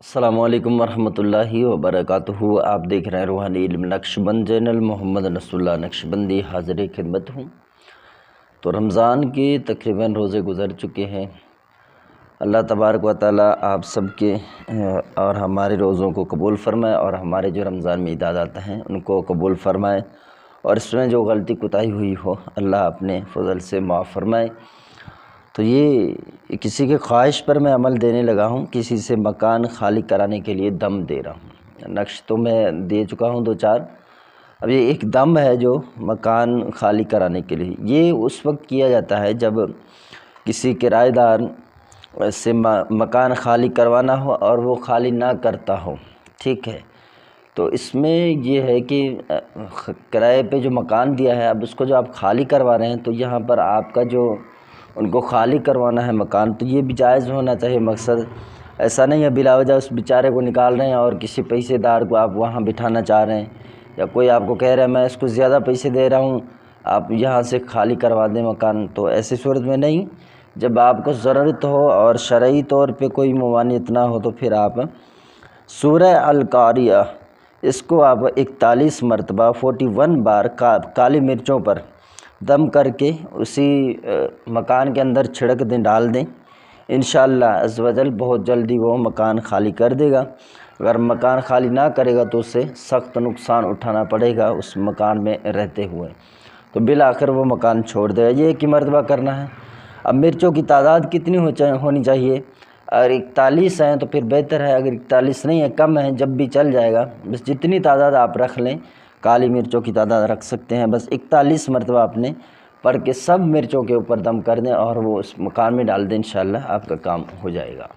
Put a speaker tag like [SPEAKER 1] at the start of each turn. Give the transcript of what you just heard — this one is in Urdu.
[SPEAKER 1] السلام علیکم ورحمۃ اللہ وبرکاتہ۔ آپ دیکھ رہے ہیں روحانی علم نقشبند چینل، محمد نصر اللہ نقشبندی حاضر خدمت ہوں۔ تو رمضان کے تقریباً روزے گزر چکے ہیں۔ اللہ تبارک و تعالیٰ آپ سب کے اور ہمارے روزوں کو قبول فرمائے، اور ہمارے جو رمضان میں عبادات ہیں ان کو قبول فرمائے، اور اس میں جو غلطی کوتاہی ہوئی ہو اللہ اپنے فضل سے معاف فرمائے۔ تو یہ کسی کے خواہش پر میں عمل دینے لگا ہوں، کسی سے مکان خالی کرانے کے لیے دم دے رہا ہوں۔ نقش تو میں دے چکا ہوں 2-4، اب یہ ایک دم ہے جو مکان خالی کرانے کے لیے۔ یہ اس وقت کیا جاتا ہے جب کسی کرایہ دار سے مکان خالی کروانا ہو اور وہ خالی نہ کرتا ہو، ٹھیک ہے۔ تو اس میں یہ ہے کہ کرائے پہ جو مکان دیا ہے، اب اس کو جو آپ خالی کروا رہے ہیں تو یہاں پر آپ کا جو ان کو خالی کروانا ہے مکان، تو یہ بھی جائز ہونا چاہیے۔ مقصد ایسا نہیں ہے بلا وجہ اس بیچارے کو نکال رہے ہیں اور کسی پیسے دار کو آپ وہاں بٹھانا چاہ رہے ہیں، یا کوئی آپ کو کہہ رہا ہے میں اس کو زیادہ پیسے دے رہا ہوں آپ یہاں سے خالی کروا دیں مکان۔ تو ایسی صورت میں نہیں، جب آپ کو ضرورت ہو اور شرعی طور پہ کوئی ممانعت نہ ہو تو پھر آپ سورہ القاریہ اس کو آپ 41 مرتبہ 41 بار کالی مرچوں پر دم کر کے اسی مکان کے اندر چھڑک دیں، ڈال دیں، انشاءاللہ عز و جل بہت جلدی وہ مکان خالی کر دے گا۔ اگر مکان خالی نہ کرے گا تو اسے سخت نقصان اٹھانا پڑے گا اس مکان میں رہتے ہوئے، تو بالآخر وہ مکان چھوڑ دے گا۔ یہ ایک ہی مرتبہ کرنا ہے۔ اب مرچوں کی تعداد کتنی ہونی چاہیے؟ اگر 41 ہیں تو پھر بہتر ہے، اگر 41 نہیں ہے کم ہیں جب بھی چل جائے گا، بس جتنی تعداد آپ رکھ لیں، کالی مرچوں کی تعداد رکھ سکتے ہیں، بس 41 مرتبہ آپ نے پڑھ کے سب مرچوں کے اوپر دم کر دیں اور وہ اس مکان میں ڈال دیں، انشاءاللہ آپ کا کام ہو جائے گا۔